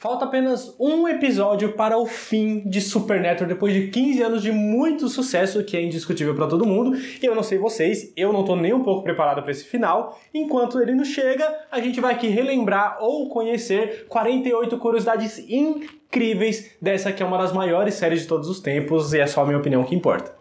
Falta apenas um episódio para o fim de Supernatural, depois de 15 anos de muito sucesso, que é indiscutível para todo mundo. E eu não sei vocês, eu não tô nem um pouco preparado para esse final. Enquanto ele não chega, a gente vai aqui relembrar ou conhecer 48 curiosidades incríveis dessa que é uma das maiores séries de todos os tempos, e é só a minha opinião que importa.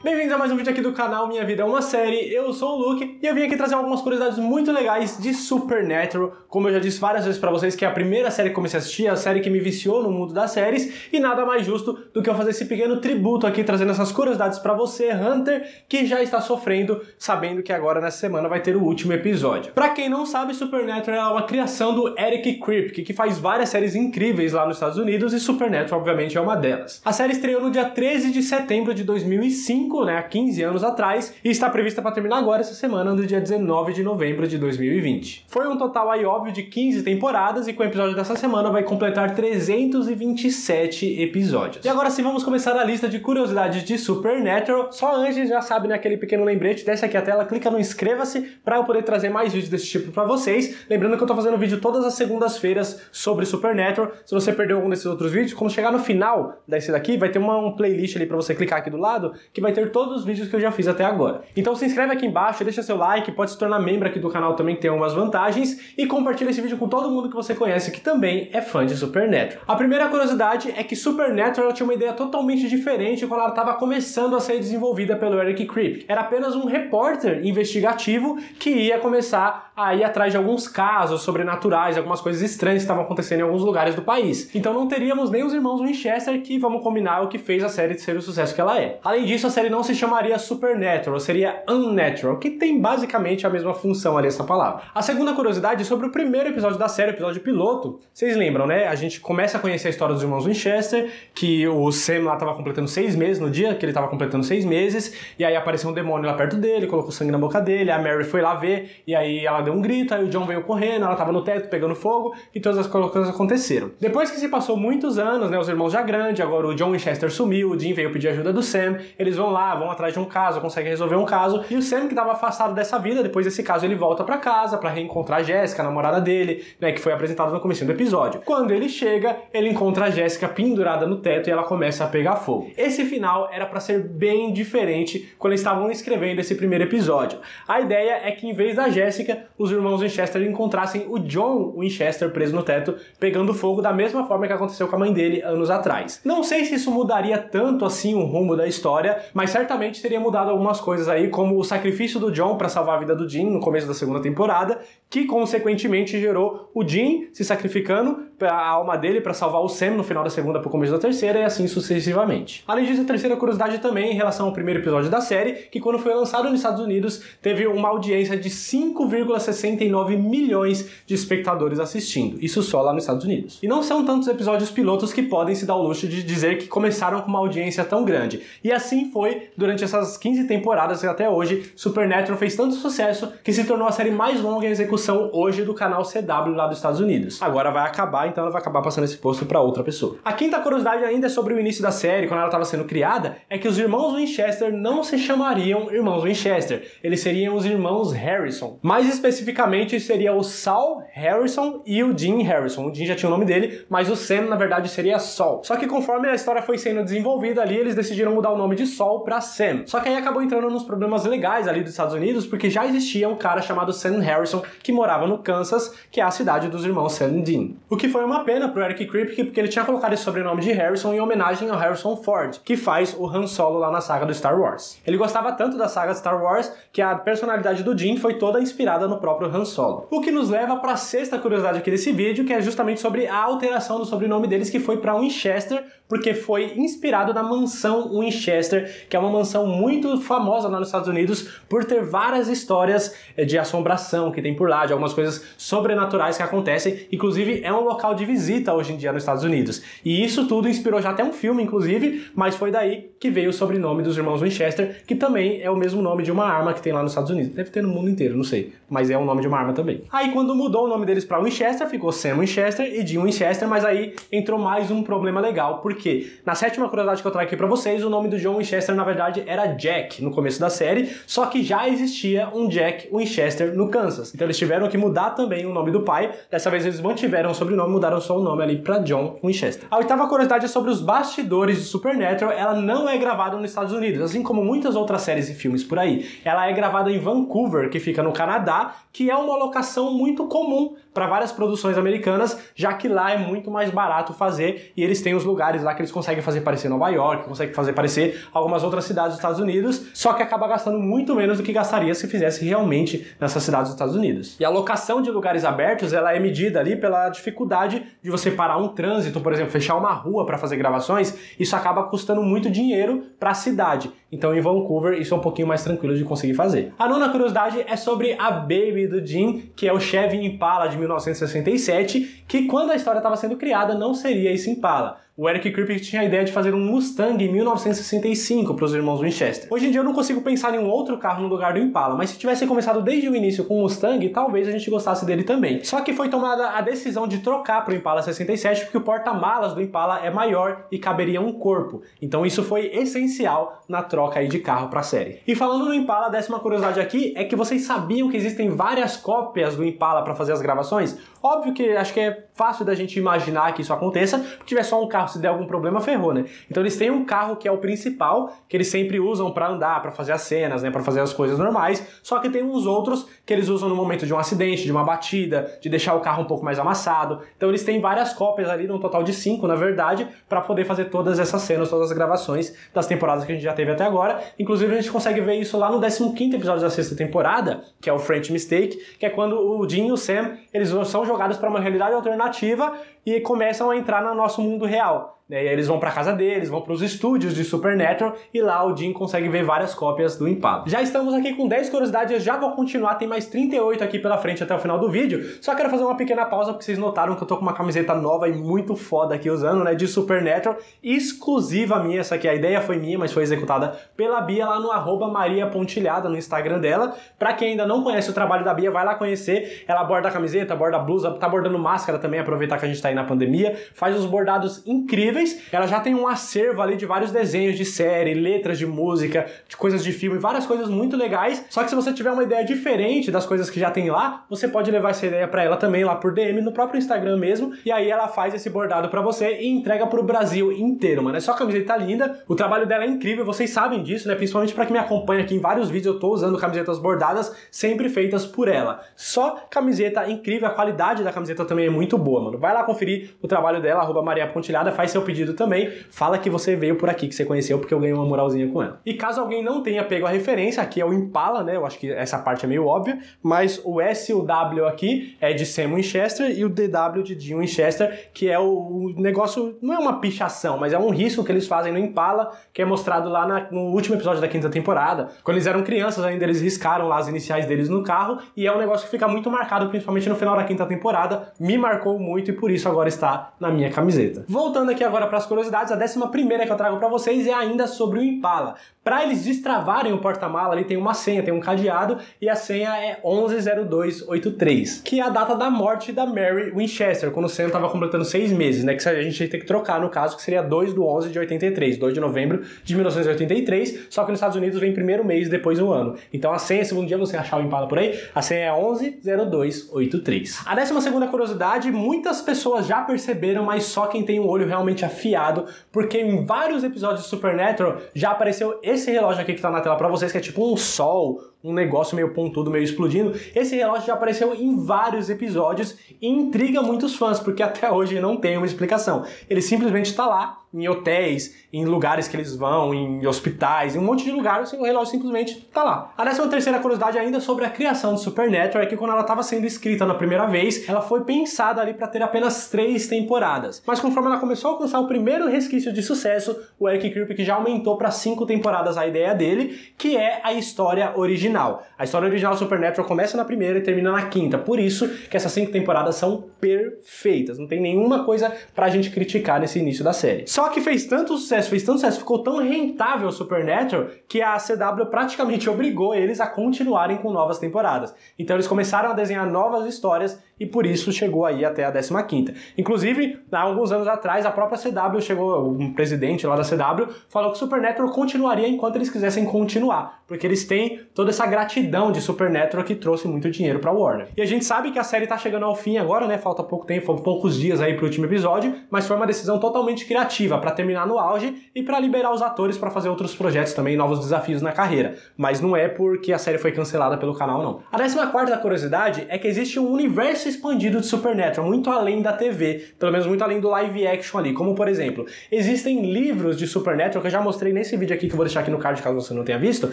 Bem-vindos a mais um vídeo aqui do canal Minha Vida é uma Série, eu sou o Luke e eu vim aqui trazer algumas curiosidades muito legais de Supernatural. Como eu já disse várias vezes pra vocês, que é a primeira série que comecei a assistir, a série que me viciou no mundo das séries, e nada mais justo do que eu fazer esse pequeno tributo aqui, trazendo essas curiosidades pra você, Hunter, que já está sofrendo, sabendo que agora nessa semana vai ter o último episódio. Pra quem não sabe, Supernatural é uma criação do Eric Kripke, que faz várias séries incríveis lá nos Estados Unidos, e Supernatural obviamente é uma delas. A série estreou no dia 13 de setembro de 2005, há 15 anos atrás, e está prevista para terminar agora essa semana, no dia 19 de novembro de 2020. Foi um total aí óbvio de 15 temporadas, e com o episódio dessa semana vai completar 327 episódios. E agora sim, vamos começar a lista de curiosidades de Supernatural. Só antes, já sabe, né, aquele pequeno lembrete, desce aqui a tela, clica no inscreva-se para eu poder trazer mais vídeos desse tipo para vocês. Lembrando que eu tô fazendo vídeo todas as segundas-feiras sobre Supernatural. Se você perdeu algum desses outros vídeos, quando chegar no final desse daqui, vai ter uma playlist ali para você clicar aqui do lado, que vai ter todos os vídeos que eu já fiz até agora. Então se inscreve aqui embaixo, deixa seu like, pode se tornar membro aqui do canal também, que tem algumas vantagens, e compartilha esse vídeo com todo mundo que você conhece que também é fã de Supernatural. A primeira curiosidade é que Supernatural tinha uma ideia totalmente diferente quando ela estava começando a ser desenvolvida pelo Eric Kripke. Era apenas um repórter investigativo que ia começar a ir atrás de alguns casos sobrenaturais, algumas coisas estranhas que estavam acontecendo em alguns lugares do país. Então não teríamos nem os irmãos Winchester, que, vamos combinar, o que fez a série ser o sucesso que ela é. Além disso, a série não se chamaria Supernatural, seria Unnatural, que tem basicamente a mesma função ali, essa palavra. A segunda curiosidade é sobre o primeiro episódio da série, o episódio piloto. Vocês lembram, né? A gente começa a conhecer a história dos irmãos Winchester, que o Sam lá tava completando 6 meses, no dia que ele tava completando 6 meses, e aí apareceu um demônio lá perto dele, colocou sangue na boca dele, a Mary foi lá ver, e aí ela deu um grito, aí o John veio correndo, ela tava no teto pegando fogo, e todas as coisas aconteceram. Depois que se passou muitos anos, né, os irmãos já grandes, agora o John Winchester sumiu, o Dean veio pedir ajuda do Sam, eles vão lá, vão atrás de um caso, conseguem resolver um caso, e o Sam, que estava afastado dessa vida, depois desse caso ele volta pra casa pra reencontrar a Jessica, a namorada dele, né, que foi apresentada no começo do episódio. Quando ele chega, ele encontra a Jessica pendurada no teto e ela começa a pegar fogo. Esse final era pra ser bem diferente quando eles estavam escrevendo esse primeiro episódio. A ideia é que, em vez da Jessica, os irmãos Winchester encontrassem o John Winchester preso no teto, pegando fogo da mesma forma que aconteceu com a mãe dele anos atrás. Não sei se isso mudaria tanto assim o rumo da história, mas certamente teria mudado algumas coisas aí, como o sacrifício do John para salvar a vida do Dean no começo da segunda temporada, que consequentemente gerou o Dean se sacrificando a alma dele para salvar o Sam no final da segunda para o começo da terceira, e assim sucessivamente. Além disso, a terceira curiosidade também em relação ao primeiro episódio da série, que quando foi lançado nos Estados Unidos, teve uma audiência de 5,69 milhões de espectadores assistindo. Isso só lá nos Estados Unidos. E não são tantos episódios pilotos que podem se dar o luxo de dizer que começaram com uma audiência tão grande. E assim foi durante essas 15 temporadas e até hoje. Supernatural fez tanto sucesso que se tornou a série mais longa em execução hoje do canal CW lá dos Estados Unidos. Agora vai acabar, então ela vai acabar passando esse posto para outra pessoa. A quinta curiosidade ainda é sobre o início da série, quando ela estava sendo criada, é que os irmãos Winchester não se chamariam irmãos Winchester, eles seriam os irmãos Harrison. Mais especificamente, seria o Saul Harrison e o Dean Harrison. O Dean já tinha o nome dele, mas o Sam, na verdade, seria Saul. Só que conforme a história foi sendo desenvolvida ali, eles decidiram mudar o nome de Saul para Sam. Só que aí acabou entrando nos problemas legais ali dos Estados Unidos, porque já existia um cara chamado Sam Harrison, que morava no Kansas, que é a cidade dos irmãos Sam e Dean. O que foi uma pena pro Eric Kripke, porque ele tinha colocado esse sobrenome de Harrison em homenagem ao Harrison Ford, que faz o Han Solo lá na saga do Star Wars. Ele gostava tanto da saga Star Wars, que a personalidade do Dean foi toda inspirada no próprio Han Solo. O que nos leva para a sexta curiosidade aqui desse vídeo, que é justamente sobre a alteração do sobrenome deles, que foi para Winchester, porque foi inspirado na mansão Winchester, que é uma mansão muito famosa lá nos Estados Unidos por ter várias histórias de assombração que tem por lá, de algumas coisas sobrenaturais que acontecem. Inclusive, é um local de visita hoje em dia nos Estados Unidos. E isso tudo inspirou já até um filme, inclusive, mas foi daí que veio o sobrenome dos irmãos Winchester, que também é o mesmo nome de uma arma que tem lá nos Estados Unidos. Deve ter no mundo inteiro, não sei, mas é o nome de uma arma também. Aí, quando mudou o nome deles para Winchester, ficou Sam Winchester e Dean Winchester, mas aí entrou mais um problema legal, porque na sétima curiosidade que eu trago aqui pra vocês, o nome do John Winchester, na verdade, verdade era Jack no começo da série, só que já existia um Jack Winchester no Kansas. Então eles tiveram que mudar também o nome do pai. Dessa vez eles mantiveram o sobrenome, mudaram só o nome ali pra John Winchester. A oitava curiosidade é sobre os bastidores de Supernatural. Ela não é gravada nos Estados Unidos, assim como muitas outras séries e filmes por aí. Ela é gravada em Vancouver, que fica no Canadá, que é uma locação muito comum para várias produções americanas, já que lá é muito mais barato fazer e eles têm os lugares lá que eles conseguem fazer parecer Nova York, conseguem fazer parecer algumas outras cidades dos Estados Unidos, só que acaba gastando muito menos do que gastaria se fizesse realmente nessas cidades dos Estados Unidos. E a locação de lugares abertos, ela é medida ali pela dificuldade de você parar um trânsito, por exemplo, fechar uma rua para fazer gravações, isso acaba custando muito dinheiro para a cidade. Então em Vancouver isso é um pouquinho mais tranquilo de conseguir fazer. A nona curiosidade é sobre a Baby do Jim, que é o Chevy Impala de 1967, que quando a história estava sendo criada não seria esse Impala. O Eric Kripke tinha a ideia de fazer um Mustang em 1965 para os irmãos Winchester. Hoje em dia eu não consigo pensar em um outro carro no lugar do Impala, mas se tivesse começado desde o início com o Mustang, talvez a gente gostasse dele também. Só que foi tomada a decisão de trocar para o Impala 67 porque o porta-malas do Impala é maior e caberia um corpo. Então isso foi essencial na troca aí de carro para a série. E falando no Impala, a décima curiosidade aqui é que vocês sabiam que existem várias cópias do Impala para fazer as gravações? Óbvio que acho que é fácil da gente imaginar que isso aconteça, porque tiver só um carro, se der algum problema, ferrou, né? Então eles têm um carro que é o principal, que eles sempre usam para andar, para fazer as cenas, né? Para fazer as coisas normais, só que tem uns outros que eles usam no momento de um acidente, de uma batida, de deixar o carro um pouco mais amassado. Então eles têm várias cópias ali, num total de 5, na verdade, para poder fazer todas essas cenas, todas as gravações das temporadas que a gente já teve até agora. Inclusive a gente consegue ver isso lá no 15º episódio da 6ª temporada, que é o French Mistake, que é quando o Jim e o Sam, eles são jogados para uma realidade alternativa e começam a entrar no nosso mundo real. E aí eles vão pra casa deles, vão pros estúdios de Supernatural e lá o Jim consegue ver várias cópias do Impala. Já estamos aqui com 10 curiosidades, eu já vou continuar, tem mais 38 aqui pela frente até o final do vídeo. Só quero fazer uma pequena pausa porque vocês notaram que eu tô com uma camiseta nova e muito foda aqui usando, né, de Supernatural, exclusiva minha. Essa aqui a ideia foi minha, mas foi executada pela Bia lá no @mariapontilhada no Instagram dela. Pra quem ainda não conhece o trabalho da Bia, vai lá conhecer. Ela borda a camiseta, borda a blusa, tá bordando máscara também, aproveitar que a gente tá aí na pandemia, faz uns bordados incríveis. Ela já tem um acervo ali de vários desenhos de série, letras de música, de coisas de filme, várias coisas muito legais. Só que se você tiver uma ideia diferente das coisas que já tem lá, você pode levar essa ideia pra ela também lá por DM no próprio Instagram mesmo, e aí ela faz esse bordado pra você e entrega pro Brasil inteiro, mano. É só camiseta linda, o trabalho dela é incrível, vocês sabem disso, né? Principalmente pra quem me acompanha aqui em vários vídeos, eu tô usando camisetas bordadas, sempre feitas por ela. Só camiseta incrível, a qualidade da camiseta também é muito boa, mano. Vai lá conferir o trabalho dela, @mariapontilhada, faz seu pedido também, fala que você veio por aqui, que você conheceu, porque eu ganhei uma moralzinha com ela. E caso alguém não tenha pego a referência, aqui é o Impala, né? Eu acho que essa parte é meio óbvia, mas o S e o W aqui é de Sam Winchester e o DW de Jim Winchester, que é o negócio, não é uma pichação, mas é um risco que eles fazem no Impala, que é mostrado lá no último episódio da 5ª temporada. Quando eles eram crianças ainda, eles riscaram lá as iniciais deles no carro, e é um negócio que fica muito marcado, principalmente no final da 5ª temporada, me marcou muito e por isso agora está na minha camiseta. Voltando aqui agora para as curiosidades, a 11ª que eu trago para vocês é ainda sobre o Impala. Para eles destravarem o porta-mala, ali tem uma senha, tem um cadeado, e a senha é 110283, que é a data da morte da Mary Winchester, quando o Sam estava completando 6 meses, né? Que a gente ia ter que trocar, no caso, que seria 2/11 de 83, 2 de novembro de 1983, só que nos Estados Unidos vem primeiro mês depois do ano. Então a senha, se um dia você achar o Impala por aí, a senha é 110283. A 12ª curiosidade, muitas pessoas já perceberam, mas só quem tem um olho realmente afiado, porque em vários episódios de Supernatural já apareceu esse relógio aqui que tá na tela pra vocês, que é tipo um sol, um negócio meio pontudo, meio explodindo. Esse relógio já apareceu em vários episódios e intriga muitos fãs, porque até hoje não tem uma explicação. Ele simplesmente tá lá, em hotéis, em lugares que eles vão, em hospitais, em um monte de lugares, o relógio simplesmente tá lá. A 13ª curiosidade ainda sobre a criação de Supernatural é que quando ela estava sendo escrita na primeira vez, ela foi pensada ali para ter apenas 3 temporadas. Mas conforme ela começou a alcançar o primeiro resquício de sucesso, o Eric Kripke já aumentou para 5 temporadas a ideia dele, que é a história original. original. A história original do Supernatural começa na primeira e termina na quinta, por isso que essas 5 temporadas são perfeitas, não tem nenhuma coisa pra gente criticar nesse início da série. Só que fez tanto sucesso, ficou tão rentável o Supernatural que a CW praticamente obrigou eles a continuarem com novas temporadas. Então eles começaram a desenhar novas histórias e por isso chegou aí até a 15ª. Inclusive, há alguns anos atrás, a própria CW chegou, um presidente lá da CW, falou que Supernatural continuaria enquanto eles quisessem continuar, porque eles têm toda essa gratidão de Supernatural que trouxe muito dinheiro pra Warner. E a gente sabe que a série tá chegando ao fim agora, né? Falta pouco tempo, faltam poucos dias aí pro último episódio, mas foi uma decisão totalmente criativa pra terminar no auge e pra liberar os atores pra fazer outros projetos também, novos desafios na carreira. Mas não é porque a série foi cancelada pelo canal, não. A 14ª curiosidade é que existe um universo expandido de Supernatural, muito além da TV, pelo menos muito além do live action ali, como por exemplo, existem livros de Supernatural que eu já mostrei nesse vídeo aqui, que eu vou deixar aqui no card caso você não tenha visto,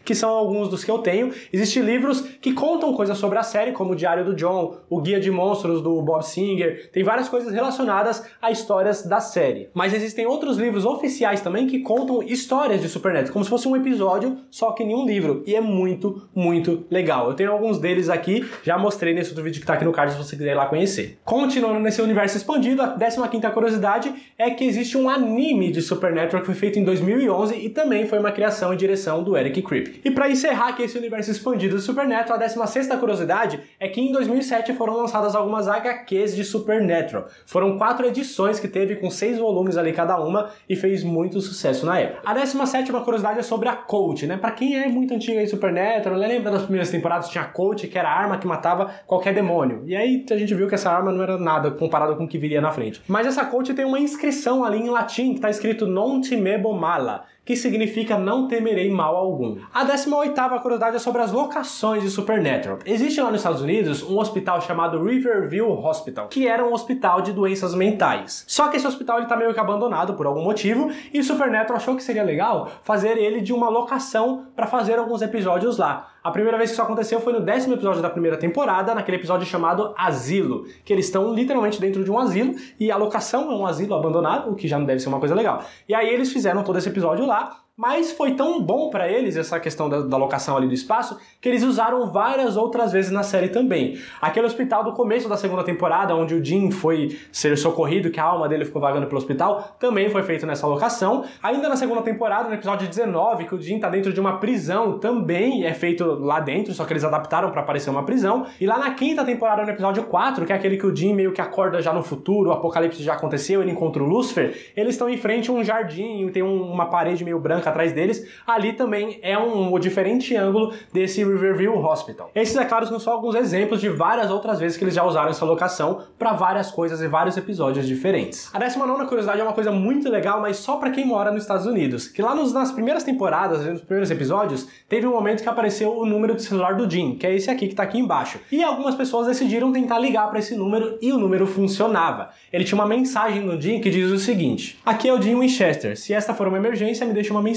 que são alguns dos que eu tenho. Existem livros que contam coisas sobre a série, como o Diário do John, o Guia de Monstros do Bob Singer, tem várias coisas relacionadas a histórias da série. Mas existem outros livros oficiais também que contam histórias de Supernatural, como se fosse um episódio, só que em um livro, e é muito, muito legal. Eu tenho alguns deles aqui, já mostrei nesse outro vídeo que tá aqui no card se você quiser ir lá conhecer. Continuando nesse universo expandido, a 15ª curiosidade é que existe um anime de Supernatural que foi feito em 2011 e também foi uma criação e direção do Eric Kripke. E para encerrar aqui esse universo expandido de Supernatural, a 16ª curiosidade é que em 2007 foram lançadas algumas HQs de Supernatural. Foram 4 edições que teve com 6 volumes ali cada uma e fez muito sucesso na época. A 17ª curiosidade é sobre a Colt, né? Pra quem é muito antigo aí Supernatural, lembra das primeiras temporadas, tinha a Colt, que era a arma que matava qualquer demônio. E aí a gente viu que essa arma não era nada comparado com o que viria na frente. Mas essa Colt tem uma inscrição ali em latim que tá escrito Non timebo mala, que significa não temerei mal algum. A 18ª curiosidade é sobre as locações de Supernatural. Existe lá nos Estados Unidos um hospital chamado Riverview Hospital, que era um hospital de doenças mentais. Só que esse hospital ele tá meio que abandonado por algum motivo, e Supernatural achou que seria legal fazer ele de uma locação para fazer alguns episódios lá. A primeira vez que isso aconteceu foi no 10º episódio da primeira temporada, naquele episódio chamado Asilo, que eles estão literalmente dentro de um asilo, e a locação é um asilo abandonado, o que já não deve ser uma coisa legal. E aí eles fizeram todo esse episódio lá, mas foi tão bom pra eles essa questão da locação ali do espaço, que eles usaram várias outras vezes na série também. Aquele hospital do começo da 2ª temporada, onde o Jim foi ser socorrido, que a alma dele ficou vagando pelo hospital, também foi feito nessa locação. Ainda na 2ª temporada, no episódio 19, que o Jim tá dentro de uma prisão, também é feito lá dentro, só que eles adaptaram pra parecer uma prisão. E lá na 5ª temporada, no episódio 4, que é aquele que o Jim meio que acorda já no futuro, o apocalipse já aconteceu, ele encontra o Lucifer, eles estão em frente a um jardim, tem uma parede meio branca atrás deles, ali também é um diferente ângulo desse Riverview Hospital. Esses, é claro, são só alguns exemplos de várias outras vezes que eles já usaram essa locação para várias coisas e vários episódios diferentes. A 19ª curiosidade é uma coisa muito legal, mas só para quem mora nos Estados Unidos, que lá nas primeiras temporadas, nos primeiros episódios, teve um momento que apareceu o número de celular do Jim, que é esse aqui que tá aqui embaixo. E algumas pessoas decidiram tentar ligar para esse número e o número funcionava. Ele tinha uma mensagem no Jim que diz o seguinte: aqui é o Jim Winchester, se esta for uma emergência, me deixe uma mensagem.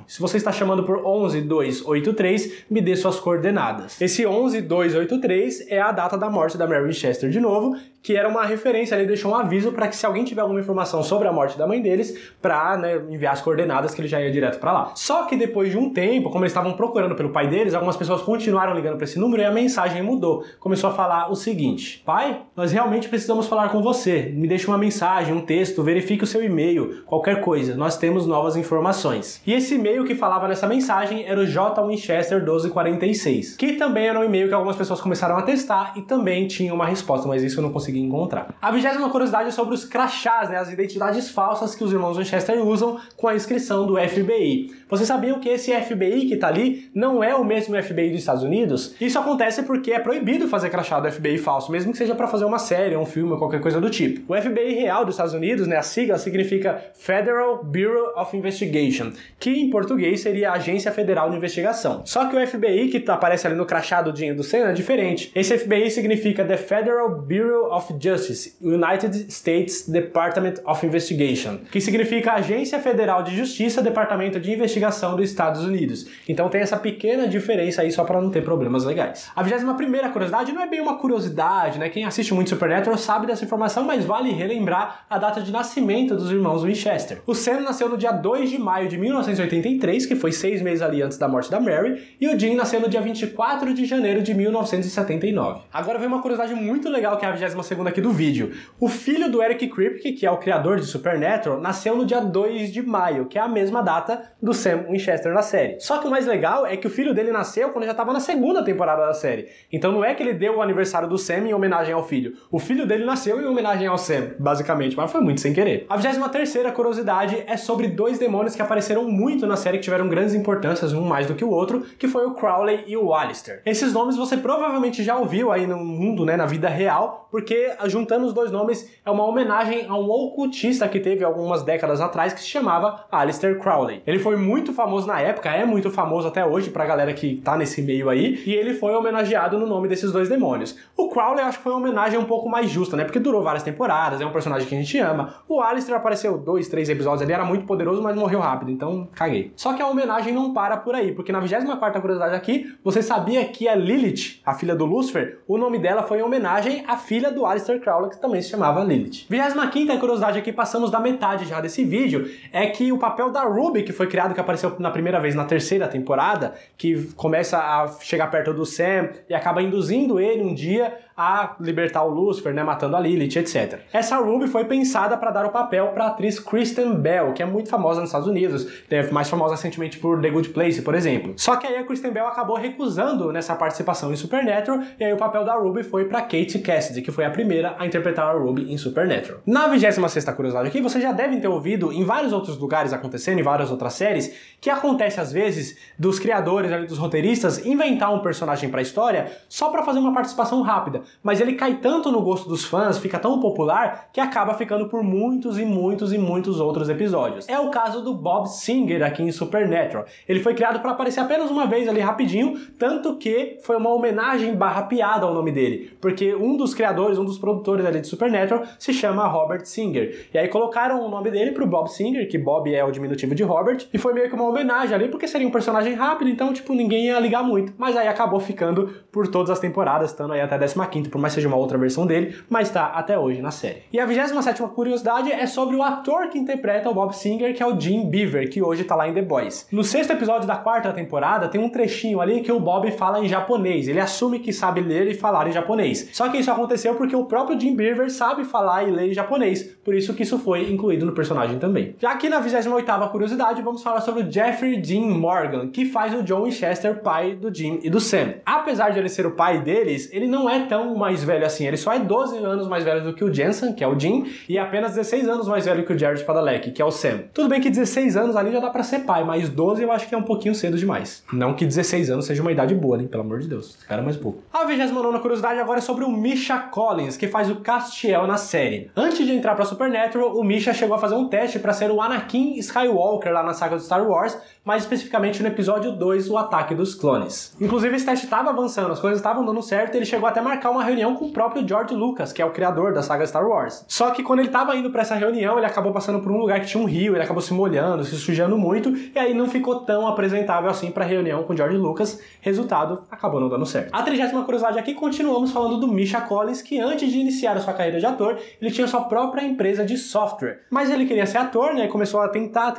Se você está chamando por 11283, me dê suas coordenadas. Esse 11283 é a data da morte da Mary Winchester de novo, que era uma referência, ele deixou um aviso para que se alguém tiver alguma informação sobre a morte da mãe deles, pra enviar as coordenadas que ele já ia direto para lá. Só que depois de um tempo, como eles estavam procurando pelo pai deles, algumas pessoas continuaram ligando para esse número e a mensagem mudou. Começou a falar o seguinte: pai, nós realmente precisamos falar com você. Me deixe uma mensagem, um texto, verifique o seu e-mail, qualquer coisa. Nós temos novas informações. E esse e-mail que falava nessa mensagem era o J. Winchester 1246, que também era um e-mail que algumas pessoas começaram a testar e também tinha uma resposta, mas isso eu não consegui encontrar. A 20ª curiosidade é sobre os crachás, as identidades falsas que os irmãos Winchester usam com a inscrição do FBI. Vocês sabiam que esse FBI que tá ali não é o mesmo FBI dos Estados Unidos? Isso acontece porque é proibido fazer crachá do FBI falso, mesmo que seja para fazer uma série, um filme ou qualquer coisa do tipo. O FBI real dos Estados Unidos, a sigla significa Federal Bureau of Investigation, que em português seria a Agência Federal de Investigação. Só que o FBI que aparece ali no crachá do Jim do Senna é diferente. Esse FBI significa The Federal Bureau of Justice, United States Department of Investigation, que significa Agência Federal de Justiça, Departamento de Investigação dos Estados Unidos. Então tem essa pequena diferença aí só para não ter problemas legais. A 21ª curiosidade não é bem uma curiosidade, Quem assiste muito Supernatural sabe dessa informação, mas vale relembrar a data de nascimento dos irmãos Winchester. O Sam nasceu no dia 2 de maio de 1983, que foi 6 meses ali antes da morte da Mary, e o Jim nasceu no dia 24 de janeiro de 1979. Agora vem uma curiosidade muito legal, que é a 22ª aqui do vídeo. O filho do Eric Kripke, que é o criador de Supernatural, nasceu no dia 2 de maio, que é a mesma data do Sam Winchester na série. Só que o mais legal é que o filho dele nasceu quando já estava na segunda temporada da série. Então não é que ele deu o aniversário do Sam em homenagem ao filho. O filho dele nasceu em homenagem ao Sam, basicamente, mas foi muito sem querer. A 23ª curiosidade é sobre dois demônios que apareceram muito na série, que tiveram grandes importâncias, um mais do que o outro, que foi o Crowley e o Alistair. Esses nomes você provavelmente já ouviu aí no mundo, né, na vida real, porque juntando os dois nomes é uma homenagem a um ocultista que teve algumas décadas atrás que se chamava Alistair Crowley. Ele foi muito famoso na época, é muito famoso até hoje pra galera que tá nesse meio aí, e ele foi homenageado no nome desses dois demônios. O Crowley eu acho que foi uma homenagem um pouco mais justa, né, porque durou várias temporadas, é um personagem que a gente ama. O Alistair apareceu 2, 3 episódios, ele era muito poderoso, mas morreu rápido, então caguei. Só que a homenagem não para por aí, porque na 24ª curiosidade aqui, você sabia que a Lilith, a filha do Lucifer, o nome dela foi em homenagem à filha do Alistair Crowley, que também se chamava Lilith. 25ª curiosidade aqui, passamos da metade já desse vídeo, é que o papel da Ruby, que foi criado, que apareceu na primeira vez na 3ª temporada, que começa a chegar perto do Sam e acaba induzindo ele um dia a libertar o Lucifer, né, matando a Lilith, etc. Essa Ruby foi pensada para dar o papel para a atriz Kristen Bell, que é muito famosa nos Estados Unidos, mais famosa recentemente por The Good Place, por exemplo. Só que aí a Kristen Bell acabou recusando nessa participação em Supernatural, e aí o papel da Ruby foi para Katie Cassidy, que foi a primeira a interpretar a Ruby em Supernatural. Na 26ª curiosidade aqui, vocês já devem ter ouvido em vários outros lugares acontecendo, em várias outras séries, que acontece às vezes dos criadores, dos roteiristas, inventar um personagem para a história só para fazer uma participação rápida, mas ele cai tanto no gosto dos fãs, fica tão popular, que acaba ficando por muitos e muitos e muitos outros episódios. É o caso do Bob Singer aqui em Supernatural. Ele foi criado para aparecer apenas uma vez ali rapidinho, tanto que foi uma homenagem barra piada ao nome dele, porque um dos criadores, um dos produtores ali de Supernatural se chama Robert Singer. E aí colocaram o nome dele pro Bob Singer, que Bob é o diminutivo de Robert, e foi meio que uma homenagem ali, porque seria um personagem rápido, então tipo, ninguém ia ligar muito. Mas aí acabou ficando por todas as temporadas, estando aí até a 15ª, por mais que seja uma outra versão dele, mas tá até hoje na série. E a 27ª curiosidade é sobre o ator que interpreta o Bob Singer, que é o Jim Beaver, que hoje tá lá em The Boys. No 6º episódio da 4ª temporada, tem um trechinho ali que o Bob fala em japonês. Ele assume que sabe ler e falar em japonês. Só que isso aconteceu porque o próprio Jim Beaver sabe falar e ler em japonês, por isso que isso foi incluído no personagem também. Já que na 28ª curiosidade, vamos falar sobre o Jeffrey Dean Morgan, que faz o John Winchester, pai do Jim e do Sam. Apesar de ele ser o pai deles, ele não é tão mais velho assim, ele só é 12 anos mais velho do que o Jensen, que é o Jim, e apenas 16 anos mais velho que o Jared Padalecki, que é o Sam. Tudo bem que 16 anos ali já dá pra ser pai, mas 12 eu acho que é um pouquinho cedo demais. Não que 16 anos seja uma idade boa, né? Pelo amor de Deus, espera mais pouco. A 29ª curiosidade agora é sobre o Misha Collins, que faz o Castiel na série. Antes de entrar pra Supernatural, o Misha chegou a fazer um teste pra ser o Anakin Skywalker lá na saga do Star Wars, mais especificamente no episódio 2, o Ataque dos Clones. Inclusive esse teste estava avançando, as coisas estavam dando certo, e ele chegou até a marcar uma reunião com o próprio George Lucas, que é o criador da saga Star Wars. Só que quando ele estava indo para essa reunião, ele acabou passando por um lugar que tinha um rio, ele acabou se molhando, se sujando muito, e aí não ficou tão apresentável assim para a reunião com o George Lucas. Resultado, acabou não dando certo. A 30ª curiosidade aqui, continuamos falando do Misha Collins, que antes de iniciar a sua carreira de ator, ele tinha sua própria empresa de software. Mas ele queria ser ator, né? Começou a tentar,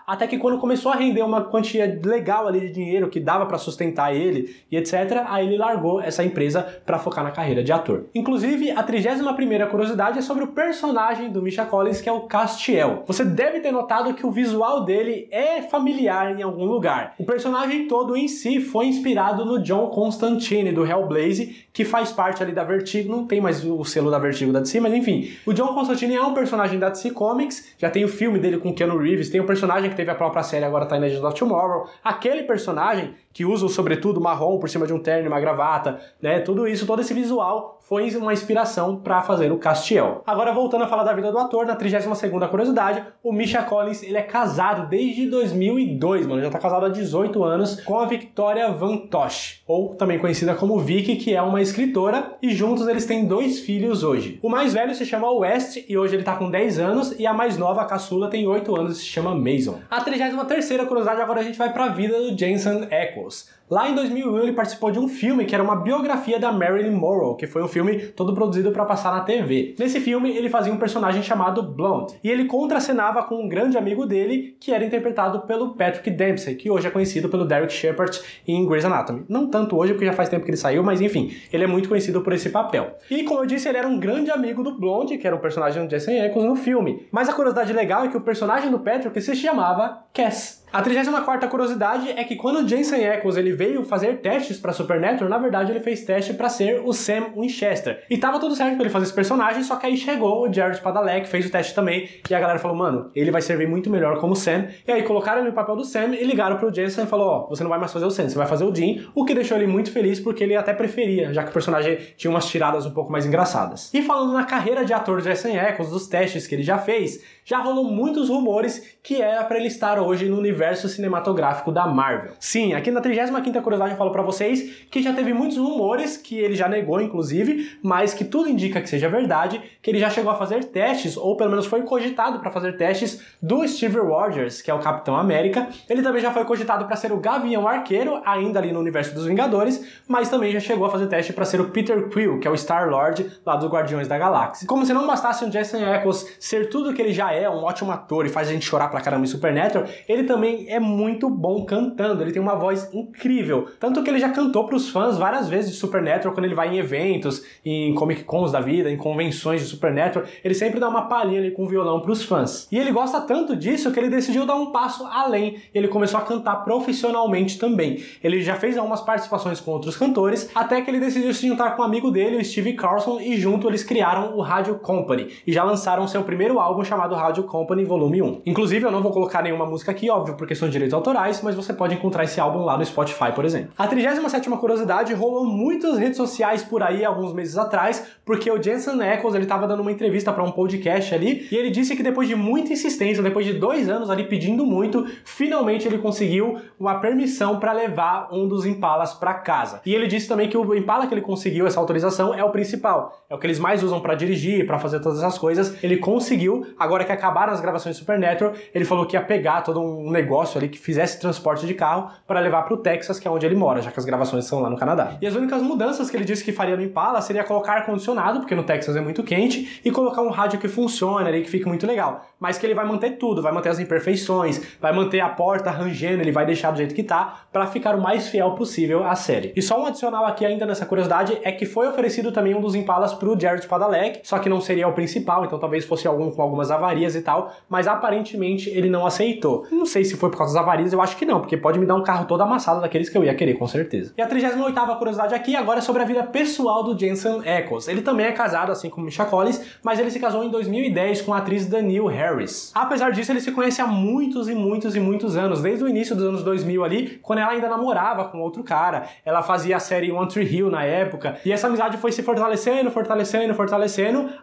até que quando começou a render uma quantia legal ali de dinheiro que dava para sustentar ele e etc, aí ele largou essa empresa para focar na carreira de ator. Inclusive, a 31ª curiosidade é sobre o personagem do Misha Collins, que é o Castiel. Você deve ter notado que o visual dele é familiar em algum lugar. O personagem todo em si foi inspirado no John Constantine, do Hellblaze, que faz parte ali da Vertigo, não tem mais o selo da Vertigo da DC, mas enfim. O John Constantine é um personagem da DC Comics, já tem o filme dele com Keanu Reeves, tem o personagem que teve a própria série, agora tá em Legends of Tomorrow. Aquele personagem que usa o sobretudo marrom por cima de um terno e uma gravata, né? Tudo isso, todo esse visual foi uma inspiração para fazer o Castiel. Agora, voltando a falar da vida do ator, na 32ª curiosidade, o Misha Collins, ele é casado desde 2002, mano. Já tá casado há 18 anos com a Victoria Van Tosh, ou também conhecida como Vicky, que é uma escritora, e juntos eles têm 2 filhos hoje. O mais velho se chama West, e hoje ele tá com 10 anos, e a mais nova, a caçula, tem 8 anos e se chama Mason. A 33ª curiosidade, agora a gente vai pra vida do Jensen Ackles. Lá em 2001 ele participou de um filme que era uma biografia da Marilyn Monroe, que foi um filme todo produzido para passar na TV. Nesse filme ele fazia um personagem chamado Blonde, e ele contracenava com um grande amigo dele, que era interpretado pelo Patrick Dempsey, que hoje é conhecido pelo Derek Shepherd em Grey's Anatomy. Não tanto hoje, porque já faz tempo que ele saiu, mas enfim, ele é muito conhecido por esse papel. E como eu disse, ele era um grande amigo do Blonde, que era o personagem do Jensen Ackles no filme. Mas a curiosidade legal é que o personagem do Patrick se chamava Cass. A 34ª curiosidade é que quando o Jensen Ackles ele veio fazer testes para Supernatural, na verdade ele fez teste para ser o Sam Winchester. E tava tudo certo pra ele fazer esse personagem, só que aí chegou o Jared Padalecki, fez o teste também, e a galera falou, mano, ele vai servir muito melhor como Sam. E aí colocaram ele no papel do Sam e ligaram pro Jensen e falou, ó, você não vai mais fazer o Sam, você vai fazer o Dean, o que deixou ele muito feliz porque ele até preferia, já que o personagem tinha umas tiradas um pouco mais engraçadas. E falando na carreira de ator de Jensen Ackles, dos testes que ele já fez, já rolou muitos rumores que era pra ele estar hoje no universo cinematográfico da Marvel. Sim, aqui na 35ª curiosidade eu falo pra vocês que já teve muitos rumores, que ele já negou inclusive, mas que tudo indica que seja verdade, que ele já chegou a fazer testes, ou pelo menos foi cogitado pra fazer testes do Steve Rogers, que é o Capitão América. Ele também já foi cogitado pra ser o Gavião Arqueiro, ainda ali no universo dos Vingadores, mas também já chegou a fazer teste pra ser o Peter Quill, que é o Star-Lord lá dos Guardiões da Galáxia. Como se não bastasse o Jensen Ackles ser tudo que ele já é, um ótimo ator e faz a gente chorar pra caramba em Supernatural, ele também é muito bom cantando, ele tem uma voz incrível. Tanto que ele já cantou pros fãs várias vezes de Supernatural, quando ele vai em eventos, em Comic Cons da vida, em convenções de Supernatural, ele sempre dá uma palhinha ali com o violão pros fãs. E ele gosta tanto disso que ele decidiu dar um passo além, ele começou a cantar profissionalmente também. Ele já fez algumas participações com outros cantores, até que ele decidiu se juntar com um amigo dele, o Steve Carlson, e junto eles criaram o Radio Company, e já lançaram seu primeiro álbum chamado Radio Company Volume 1. Inclusive, eu não vou colocar nenhuma música aqui, óbvio, porque são direitos autorais, mas você pode encontrar esse álbum lá no Spotify, por exemplo. A 37ª curiosidade rolou muitas redes sociais por aí alguns meses atrás, porque o Jensen Ackles, ele tava dando uma entrevista para um podcast ali, e ele disse que depois de muita insistência, depois de 2 anos ali pedindo muito, finalmente ele conseguiu uma permissão para levar um dos Impalas para casa. E ele disse também que o Impala que ele conseguiu, essa autorização, é o principal. É o que eles mais usam para dirigir, para fazer todas essas coisas. Ele conseguiu, agora que acabaram as gravações de Supernatural, ele falou que ia pegar todo um negócio ali que fizesse transporte de carro para levar pro Texas, que é onde ele mora, já que as gravações são lá no Canadá. E as únicas mudanças que ele disse que faria no Impala seria colocar ar-condicionado, porque no Texas é muito quente, e colocar um rádio que funcione ali, que fique muito legal. Mas que ele vai manter tudo, vai manter as imperfeições, vai manter a porta rangendo, ele vai deixar do jeito que tá, para ficar o mais fiel possível à série. E só um adicional aqui ainda nessa curiosidade é que foi oferecido também um dos Impalas pro Jared Padalecki, só que não seria o principal, então talvez fosse algum com algumas avarias e tal, mas aparentemente ele não aceitou. Não sei se foi por causa das avarias, eu acho que não, porque pode me dar um carro todo amassado daqueles que eu ia querer, com certeza. E a 38ª curiosidade aqui agora é sobre a vida pessoal do Jensen Ackles. Ele também é casado, assim como Misha Collins, mas ele se casou em 2010 com a atriz Danielle Harris. Apesar disso, ele se conhece há muitos e muitos e muitos anos, desde o início dos anos 2000 ali, quando ela ainda namorava com outro cara. Ela fazia a série One Tree Hill na época, e essa amizade foi se fortalecendo,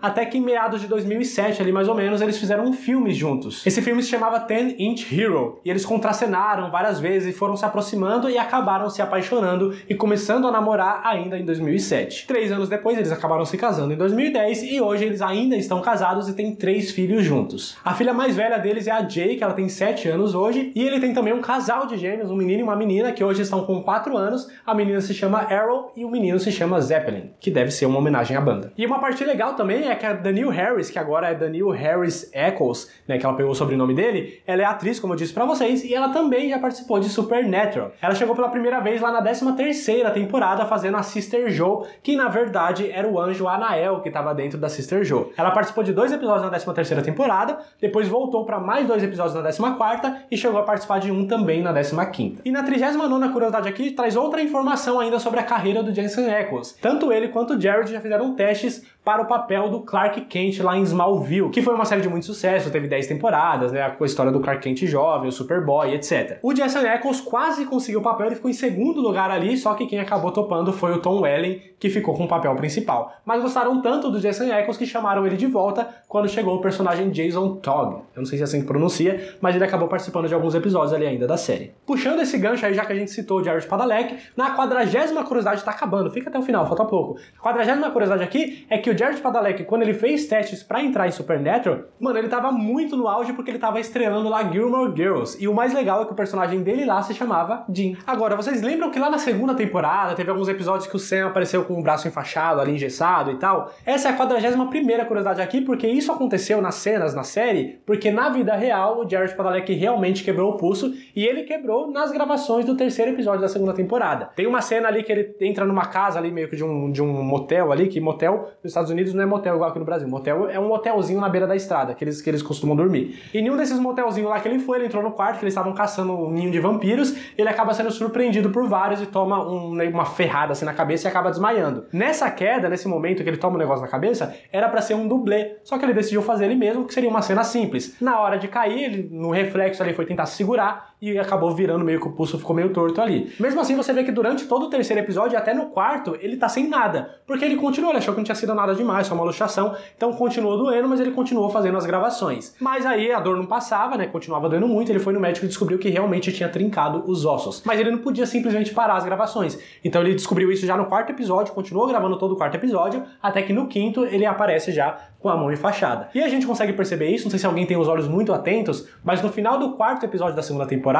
até que em meados de 2007 ali mais ou menos, eles fizeram um filme juntos. Esse filme se chamava 10 Inch Hero, e eles contracenaram várias vezes e foram se aproximando e acabaram se apaixonando e começando a namorar ainda em 2007. 3 anos depois eles acabaram se casando em 2010 e hoje eles ainda estão casados e têm 3 filhos juntos. A filha mais velha deles é a Jay, que ela tem 7 anos hoje, e ele tem também um casal de gêmeos, um menino e uma menina, que hoje estão com 4 anos. A menina se chama Arrow e o menino se chama Zeppelin, que deve ser uma homenagem à banda. E uma parte legal também é que a Danielle Harris, que agora é Danielle Harris Ackles, né, que ela pegou o sobrenome dele, ela é atriz, como eu disse pra vocês, e ela também já participou de Supernatural. Ela chegou pela primeira vez lá na 13ª temporada fazendo a Sister Jo, que na verdade era o anjo Anael que estava dentro da Sister Jo. Ela participou de 2 episódios na 13ª temporada, depois voltou para mais 2 episódios na 14ª e chegou a participar de um também na 15ª. E na 39ª curiosidade aqui traz outra informação ainda sobre a carreira do Jensen Ackles. Tanto ele quanto o Jared já fizeram testes para o papel do Clark Kent lá em Smallville, que foi uma série de muito sucesso, teve 10 temporadas, né, com a história do Clark Kent jovem, o Superboy, etc. O Jensen Ackles quase conseguiu o papel, ele ficou em segundo lugar ali, só que quem acabou topando foi o Tom Welling, que ficou com o papel principal. Mas gostaram tanto do Jensen Ackles que chamaram ele de volta quando chegou o personagem Jason Todd. Eu não sei se é assim que pronuncia, mas ele acabou participando de alguns episódios ali ainda da série. Puxando esse gancho aí, já que a gente citou o Jared Padalecki, na 40ª curiosidade, tá acabando, fica até o final, falta pouco. A 40ª curiosidade aqui é que o Jared Padalecki, quando ele fez testes pra entrar em Supernatural, mano, ele tava muito no auge porque ele tava estrelando lá Gilmore Girls. E o mais legal é que o personagem dele lá se chamava Dean. Agora, vocês lembram que lá na segunda temporada teve alguns episódios que o Sam apareceu com o braço enfaixado, ali engessado e tal? Essa é a 41ª curiosidade aqui, porque isso aconteceu nas cenas, na série, porque na vida real o Jared Padalecki realmente quebrou o pulso e ele quebrou nas gravações do 3º episódio da segunda temporada. Tem uma cena ali que ele entra numa casa ali, meio que de um motel ali, que motel nos Estados Unidos não é motel igual aqui no Brasil. Motel é um motelzinho na beira da estrada, que eles costumam dormir. E nenhum desses motelzinhos lá que ele foi, ele entrou no quarto, que eles estavam caçando um ninho de vampiros, ele acaba sendo surpreendido por vários e toma uma ferrada assim na cabeça e acaba desmaiando. Nessa queda, nesse momento que ele toma um negócio na cabeça, era pra ser um dublê, só que ele decidiu fazer ele mesmo, que seria uma cena simples. Na hora de cair, ele, no reflexo ali, foi tentar se segurar e acabou virando meio que o pulso ficou meio torto ali. Mesmo assim, você vê que durante todo o 3º episódio, até no 4º, ele tá sem nada, porque ele continuou, ele achou que não tinha sido nada demais, só uma luxação, então continuou doendo, mas ele continuou fazendo as gravações. Mas aí a dor não passava, né, continuava doendo muito, ele foi no médico e descobriu que realmente tinha trincado os ossos. Mas ele não podia simplesmente parar as gravações, então ele descobriu isso já no 4º episódio, continuou gravando todo o 4º episódio, até que no 5º ele aparece já com a mão enfaixada. E a gente consegue perceber isso, não sei se alguém tem os olhos muito atentos, mas no final do 4º episódio da segunda temporada,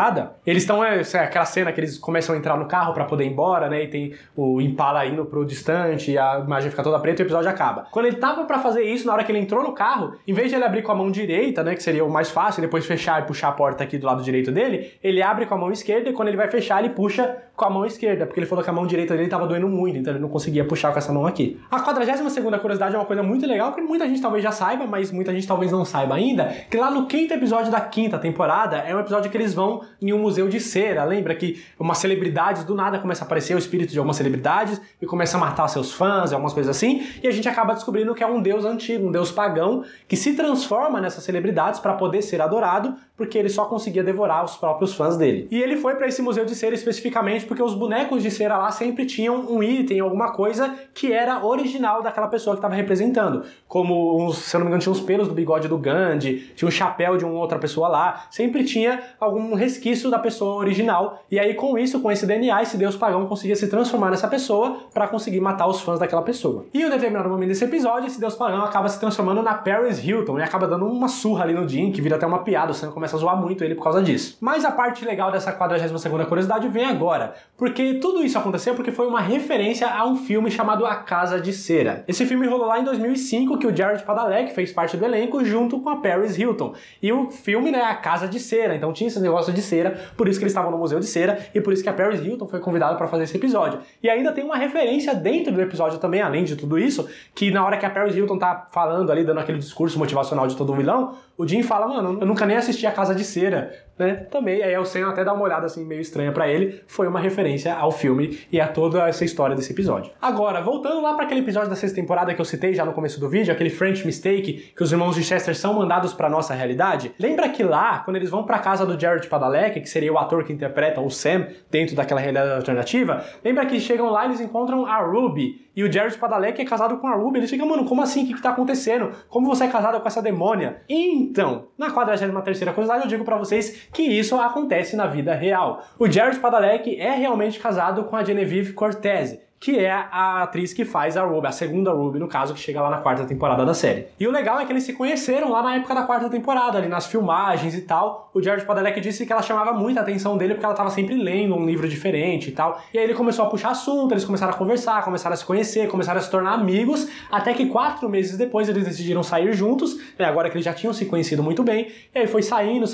eles estão, aquela cena que eles começam a entrar no carro pra poder ir embora, né, e tem o Impala indo pro distante, e a imagem fica toda preta e o episódio acaba. Quando ele tava pra fazer isso, na hora que ele entrou no carro, em vez de ele abrir com a mão direita, né, que seria o mais fácil, e depois fechar e puxar a porta aqui do lado direito dele, ele abre com a mão esquerda e quando ele vai fechar, ele puxa com a mão esquerda, porque ele falou que a mão direita dele tava doendo muito, então ele não conseguia puxar com essa mão aqui. A 42ª curiosidade é uma coisa muito legal, que muita gente talvez já saiba, mas muita gente talvez não saiba ainda, que lá no 5º episódio da 5ª temporada, é um episódio que eles vão em um museu de cera. Lembra que umas celebridades do nada começa a aparecer o espírito de algumas celebridades e começa a matar seus fãs, algumas coisas assim, e a gente acaba descobrindo que é um deus antigo, um deus pagão, que se transforma nessas celebridades para poder ser adorado, porque ele só conseguia devorar os próprios fãs dele. E ele foi para esse museu de cera especificamente porque os bonecos de cera lá sempre tinham um item, alguma coisa que era original daquela pessoa que estava representando. Como, se eu não me engano, tinha os pelos do bigode do Gandhi, tinha o chapéu de uma outra pessoa lá, sempre tinha algum resquício da pessoa original. E aí com isso, com esse DNA, esse deus pagão conseguia se transformar nessa pessoa para conseguir matar os fãs daquela pessoa. E em um determinado momento desse episódio, esse deus pagão acaba se transformando na Paris Hilton e acaba dando uma surra ali no Dean, que vira até uma piada, o Sam começa a zoar muito ele por causa disso. Mas a parte legal dessa 42ª curiosidade vem agora, porque tudo isso aconteceu porque foi uma referência a um filme chamado A Casa de Cera. Esse filme rolou lá em 2005, que o Jared Padalecki fez parte do elenco junto com a Paris Hilton. E o filme, né, A Casa de Cera, então tinha esse negócio de cera, por isso que eles estavam no Museu de Cera e por isso que a Paris Hilton foi convidada para fazer esse episódio. E ainda tem uma referência dentro do episódio também, além de tudo isso, que na hora que a Paris Hilton tá falando ali, dando aquele discurso motivacional de todo vilão, o Dean fala, mano, eu nunca nem assisti A Casa de Cera, né? Também, aí o Sam até dá uma olhada assim meio estranha pra ele, foi uma referência ao filme e a toda essa história desse episódio. Agora, voltando lá para aquele episódio da 6ª temporada que eu citei já no começo do vídeo, aquele French Mistake, que os irmãos de Chester são mandados pra nossa realidade, lembra que lá, quando eles vão pra casa do Jared Padalecki, que seria o ator que interpreta o Sam dentro daquela realidade alternativa, lembra que chegam lá e eles encontram a Ruby, e o Jared Padalecki é casado com a Ruby, eles ficam, mano, como assim? O que tá acontecendo? Como você é casado com essa demônia? Então, na 43ª curiosidade eu digo pra vocês que isso acontece na vida real. O Jared Padalecki é realmente casado com a Genevieve Cortese, que é a atriz que faz a Ruby, a segunda Ruby, no caso, que chega lá na 4ª temporada da série. E o legal é que eles se conheceram lá na época da 4ª temporada, ali nas filmagens e tal. O Jared Padalecki disse que ela chamava muito a atenção dele porque ela tava sempre lendo um livro diferente e tal. E aí ele começou a puxar assunto, eles começaram a conversar, começaram a se conhecer, começaram a se tornar amigos, até que 4 meses depois eles decidiram sair juntos, né, agora que eles já tinham se conhecido muito bem. E aí foi saindo,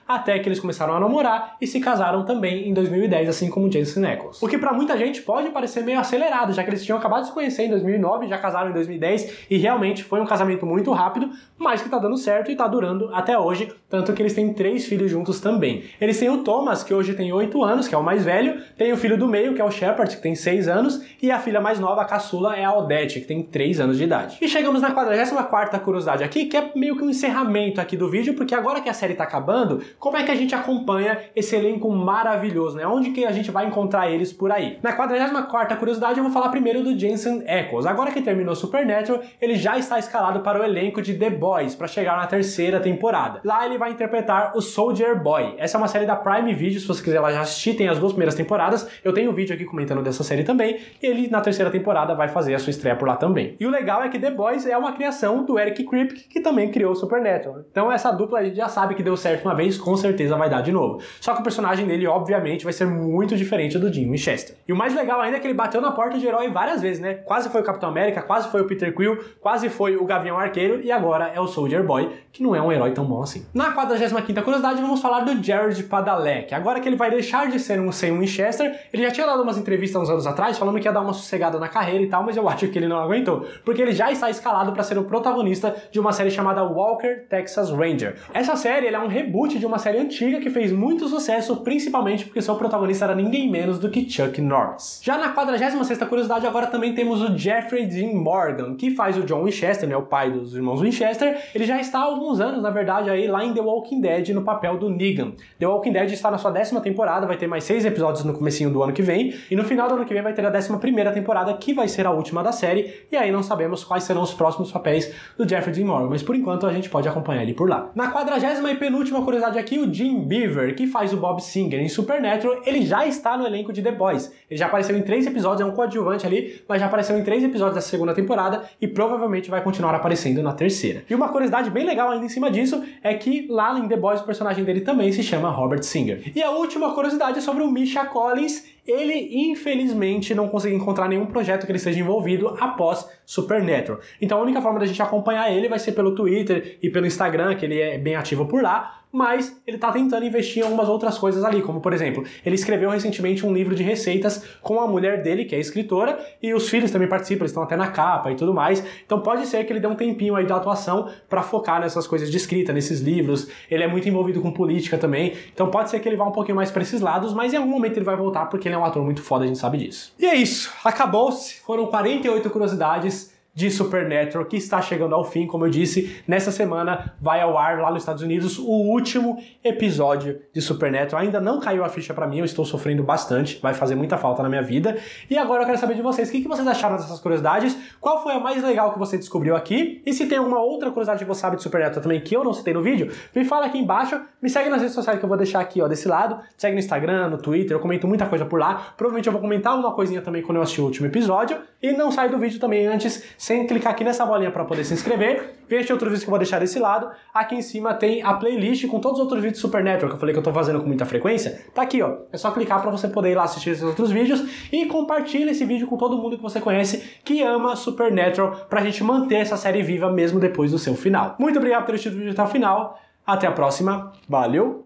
até que eles começaram a namorar e se casaram também em 2010, assim como Jensen Ackles. O que pra muita gente pode parecer meio acelerado, já que eles tinham acabado de se conhecer em 2009, já casaram em 2010 e realmente foi um casamento muito rápido, mas que tá dando certo e tá durando até hoje, tanto que eles têm 3 filhos juntos também. Eles têm o Thomas, que hoje tem 8 anos, que é o mais velho, tem o filho do meio, que é o Shepard, que tem 6 anos, e a filha mais nova, a caçula, é a Odette, que tem 3 anos de idade. E chegamos na 44ª curiosidade aqui, que é meio que um encerramento aqui do vídeo, porque agora que a série tá acabando, como é que a gente acompanha esse elenco maravilhoso, né? Onde que a gente vai encontrar eles por aí? Na 44ª curiosidade, eu vou falar primeiro do Jensen Ackles. Agora que terminou Supernatural, ele já está escalado para o elenco de The Boys, para chegar na 3ª temporada. Lá ele vai interpretar o Soldier Boy. Essa é uma série da Prime Video, se você quiser lá já assistir, tem as 2 primeiras temporadas. Eu tenho um vídeo aqui comentando dessa série também, e ele na 3ª temporada vai fazer a sua estreia por lá também. E o legal é que The Boys é uma criação do Eric Kripke, que também criou Supernatural. Então essa dupla a gente já sabe que deu certo uma vez, com certeza vai dar de novo. Só que o personagem dele, obviamente, vai ser muito diferente do Jim Winchester. E o mais legal ainda é que ele bateu na porta de herói várias vezes, né? Quase foi o Capitão América, quase foi o Peter Quill, quase foi o Gavião Arqueiro, e agora é o Soldier Boy, que não é um herói tão bom assim. Na 45ª curiosidade, vamos falar do Jared Padalecki. Agora que ele vai deixar de ser um Sam Winchester, ele já tinha dado umas entrevistas uns anos atrás, falando que ia dar uma sossegada na carreira e tal, mas eu acho que ele não aguentou, porque ele já está escalado para ser o protagonista de uma série chamada Walker, Texas Ranger. Essa série é um reboot de uma série antiga que fez muito sucesso, principalmente porque seu protagonista era ninguém menos do que Chuck Norris. Já na 46ª curiosidade, agora também temos o Jeffrey Dean Morgan, que faz o John Winchester, né, o pai dos irmãos Winchester. Ele já está há alguns anos, na verdade, aí lá em The Walking Dead, no papel do Negan. The Walking Dead está na sua 10ª temporada, vai ter mais 6 episódios no comecinho do ano que vem, e no final do ano que vem vai ter a 11ª temporada, que vai ser a última da série, e aí não sabemos quais serão os próximos papéis do Jeffrey Dean Morgan, mas por enquanto a gente pode acompanhar ele por lá. Na 40ª e penúltima curiosidade aqui, o Jim Beaver, que faz o Bob Singer em Supernatural, ele já está no elenco de The Boys. Ele já apareceu em 3 episódios, é um coadjuvante ali, mas já apareceu em 3 episódios da 2ª temporada e provavelmente vai continuar aparecendo na 3ª. E uma curiosidade bem legal ainda em cima disso é que lá em The Boys o personagem dele também se chama Robert Singer. E a última curiosidade é sobre o Misha Collins. Ele, infelizmente, não conseguiu encontrar nenhum projeto que ele esteja envolvido após Supernatural. Então a única forma da gente acompanhar ele vai ser pelo Twitter e pelo Instagram, que ele é bem ativo por lá, mas ele tá tentando investir em algumas outras coisas ali, como por exemplo, ele escreveu recentemente um livro de receitas com a mulher dele, que é escritora, e os filhos também participam, eles estão até na capa e tudo mais. Então pode ser que ele dê um tempinho aí de atuação para focar nessas coisas de escrita, nesses livros. Ele é muito envolvido com política também, então pode ser que ele vá um pouquinho mais para esses lados, mas em algum momento ele vai voltar porque ele é um ator muito foda, a gente sabe disso. E é isso, acabou-se, foram 48 curiosidades de Supernatural, que está chegando ao fim, como eu disse, nessa semana vai ao ar lá nos Estados Unidos o último episódio de Supernatural. Ainda não caiu a ficha pra mim, eu estou sofrendo bastante, vai fazer muita falta na minha vida. E agora eu quero saber de vocês, o que vocês acharam dessas curiosidades? Qual foi a mais legal que você descobriu aqui? E se tem alguma outra curiosidade que você sabe de Supernatural também que eu não citei no vídeo, me fala aqui embaixo, me segue nas redes sociais que eu vou deixar aqui, ó, desse lado, segue no Instagram, no Twitter, eu comento muita coisa por lá, provavelmente eu vou comentar alguma coisinha também quando eu assistir o último episódio, e não sai do vídeo também antes, sem clicar aqui nessa bolinha para poder se inscrever. Veja outro vídeo que eu vou deixar desse lado. Aqui em cima tem a playlist com todos os outros vídeos de Supernatural que eu falei que eu tô fazendo com muita frequência. Tá aqui, ó. É só clicar para você poder ir lá assistir esses outros vídeos e compartilha esse vídeo com todo mundo que você conhece que ama Supernatural pra gente manter essa série viva mesmo depois do seu final. Muito obrigado por ter assistido o vídeo até o final. Até a próxima. Valeu!